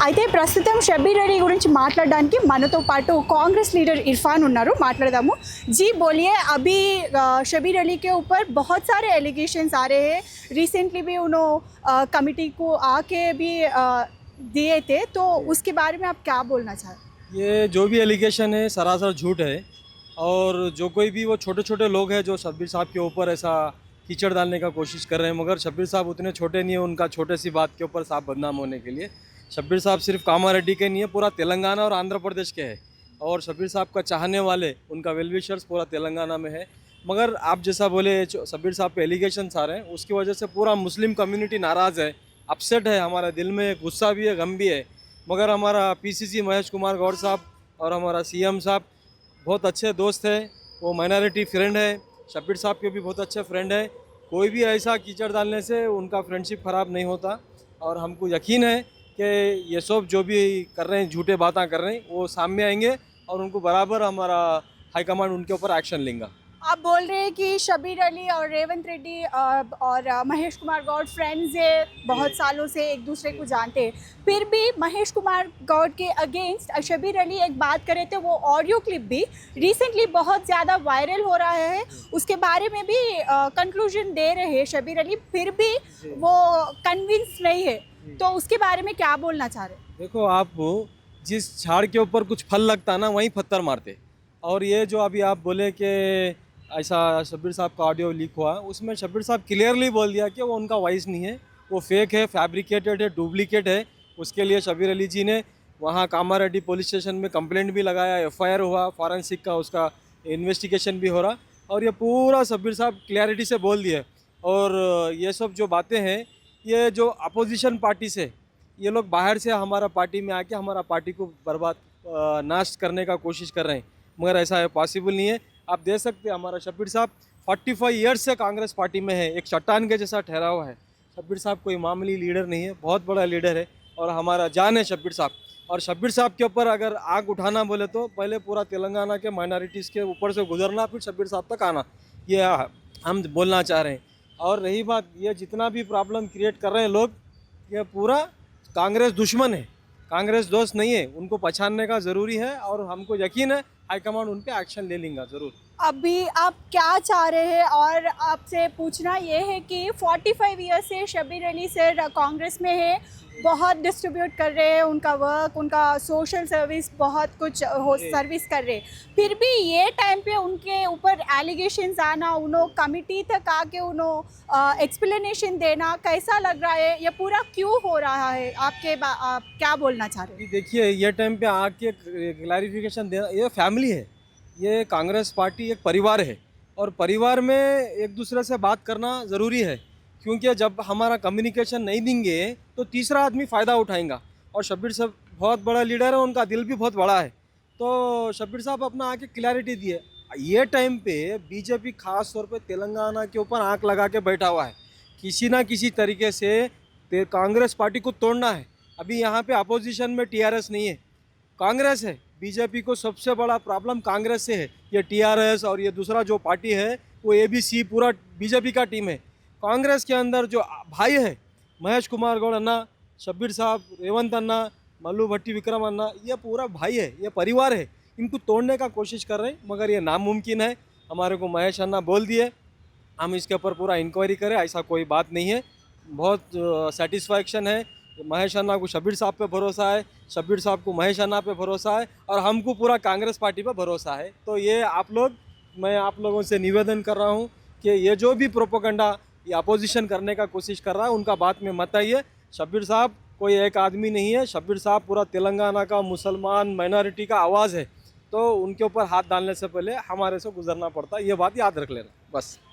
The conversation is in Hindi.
అయితే ప్రస్తుతం షబ్బీర్ అలీ గురించి మాట్లాడడానికి మనతో పాటు कांग्रेस लीडर इरफान उन्नारू माట్లాడదాము। जी बोलिए, अभी शब्बीर अली के ऊपर बहुत सारे एलिगेशंस आ रहे हैं। रिसेंटली भी उन्होंने कमिटी को आके भी दिए थे, तो उसके बारे में आप क्या बोलना चाहते हैं? ये जो भी एलिगेशन है सरासर झूठ है। और जो कोई भी वो छोटे छोटे लोग हैं जो शब्बीर साहब के ऊपर ऐसा कीचड़ डालने का कोशिश कर रहे हैं, मगर शब्बीर साहब उतने छोटे नहीं है उनका छोटे सी बात के ऊपर साहब बदनाम होने के लिए। शब्बीर साहब सिर्फ कामारेड्डी के नहीं है, पूरा तेलंगाना और आंध्र प्रदेश के हैं। और शब्बीर साहब का चाहने वाले उनका वेलविशर्स पूरा तेलंगाना में है। मगर आप जैसा बोले शब्बीर साहब पे एलिगेशंस आ रहे हैं, उसकी वजह से पूरा मुस्लिम कम्युनिटी नाराज़ है, अपसेट है। हमारे दिल में गुस्सा भी है, गम भी है। मगर हमारा पीसीसी महेश कुमार गौड़ साहब और हमारा सीएम साहब बहुत अच्छे दोस्त हैं, वो माइनॉरिटी फ्रेंड है। शब्बीर साहब के भी बहुत अच्छे फ्रेंड है। कोई भी ऐसा कीचड़ डालने से उनका फ्रेंडशिप ख़राब नहीं होता। और हमको यकीन है कि ये सब जो भी कर रहे हैं, झूठे बातें कर रहे हैं, वो सामने आएंगे और उनको बराबर हमारा हाईकमांड उनके ऊपर एक्शन लेंगे। आप बोल रहे हैं कि शब्बीर अली और रेवंत रेड्डी और महेश कुमार गौड़ फ्रेंड्स है, बहुत सालों से एक दूसरे को जानते हैं। फिर भी महेश कुमार गौड़ के अगेंस्ट शब्बीर अली एक बात करे थे, वो ऑडियो क्लिप भी रिसेंटली बहुत ज़्यादा वायरल हो रहा है, उसके बारे में भी कंक्लूजन दे रहे हैं शब्बीर अली, फिर भी वो कन्विंस नहीं है। तो उसके बारे में क्या बोलना चाह रहे हैं? देखो, आप जिस झाड़ के ऊपर कुछ फल लगता ना वहीं पत्थर मारते। और ये जो अभी आप बोले कि ऐसा शब्बीर साहब का ऑडियो लीक हुआ, उसमें शब्बीर साहब क्लियरली बोल दिया कि वो उनका वॉइस नहीं है, वो फेक है, फैब्रिकेटेड है, डुप्लीकेट है। उसके लिए शब्बीर अली जी ने वहाँ कामारेड्डी पुलिस स्टेशन में कंप्लेंट भी लगाया, एफआईआर हुआ, फॉरेंसिक का उसका इन्वेस्टिगेशन भी हो रहा। और ये पूरा शब्बीर साहब क्लैरिटी से बोल दिए। और ये सब जो बातें हैं, ये जो अपोजिशन पार्टी से ये लोग बाहर से हमारा पार्टी में आके हमारा पार्टी को बर्बाद नाश करने का कोशिश कर रहे हैं, मगर ऐसा पॉसिबल नहीं है। आप देख सकते हैं हमारा शब्बीर साहब 45 ईयर्स से कांग्रेस पार्टी में है, एक चट्टान के जैसा ठहरा हुआ है। शब्बीर साहब कोई मामूली लीडर नहीं है, बहुत बड़ा लीडर है और हमारा जान है शब्बीर साहब। और शब्बीर साहब के ऊपर अगर आग उठाना बोले तो पहले पूरा तेलंगाना के माइनॉरिटीज़ के ऊपर से गुजरना, फिर शब्बीर साहब तक आना, ये हम बोलना चाह रहे हैं। और रही बात, ये जितना भी प्रॉब्लम क्रिएट कर रहे हैं लोग, ये पूरा कांग्रेस दुश्मन है, कांग्रेस दोस्त नहीं है। उनको पहचानने का ज़रूरी है और हमको यकीन है हाईकमांड उन पे एक्शन ले लेंगे ज़रूर। अभी आप क्या चाह रहे हैं? और आपसे पूछना ये है कि 45 ईयर से शब्बीर अली सर कांग्रेस में है, बहुत डिस्ट्रीब्यूट कर रहे हैं, उनका वर्क, उनका सोशल सर्विस, बहुत कुछ सर्विस कर रहे हैं, फिर भी ये टाइम पे उनके ऊपर एलिगेशंस आना, उन्होंने कमिटी तक आके उन्होंने एक्सप्लेनेशन देना, कैसा लग रहा है? ये पूरा क्यों हो रहा है? आप क्या बोलना चाह रहे हैं? देखिए, ये टाइम पे आके क्लैरिफिकेशन देना, ये फैमिली है, ये कांग्रेस पार्टी एक परिवार है। और परिवार में एक दूसरे से बात करना ज़रूरी है, क्योंकि जब हमारा कम्युनिकेशन नहीं देंगे तो तीसरा आदमी फ़ायदा उठाएगा। और शब्बीर साहब बहुत बड़ा लीडर है, उनका दिल भी बहुत बड़ा है, तो शब्बीर साहब अपना आके क्लैरिटी दिए। ये टाइम पे बीजेपी खास तौर पे तेलंगाना के ऊपर आंख लगा के बैठा हुआ है, किसी ना किसी तरीके से कांग्रेस पार्टी को तोड़ना है। अभी यहाँ पे अपोजिशन में टीआरएस नहीं है, कांग्रेस है। बीजेपी को सबसे बड़ा प्रॉब्लम कांग्रेस से है। ये टीआरएस और ये दूसरा जो पार्टी है वो एबीसी पूरा बीजेपी का टीम है। कांग्रेस के अंदर जो भाई है, महेश कुमार गौड़ अन्ना, शब्बीर साहब, रेवंत अन्ना, मल्लू भट्टी विक्रम अन्ना, ये पूरा भाई है, ये परिवार है। इनको तोड़ने का कोशिश कर रहे हैं, मगर ये नामुमकिन है। हमारे को महेश अन्ना बोल दिए, हम इसके ऊपर पूरा इंक्वायरी करें, ऐसा कोई बात नहीं है। बहुत सेटिस्फैक्शन है। महेश अन्ना को शब्बीर साहब पे भरोसा है, शब्बीर साहब को महेश अन्ना पे भरोसा है, और हमको पूरा कांग्रेस पार्टी पे भरोसा है। तो ये मैं आप लोगों से निवेदन कर रहा हूँ कि ये जो भी प्रोपोगंडा ये अपोजिशन करने का कोशिश कर रहा है, उनका बात में मत आइए। शब्बीर साहब कोई एक आदमी नहीं है, शब्बीर साहब पूरा तेलंगाना का मुसलमान माइनॉरिटी का आवाज़ है। तो उनके ऊपर हाथ डालने से पहले हमारे से गुजरना पड़ता है, ये बात याद रख लेना बस।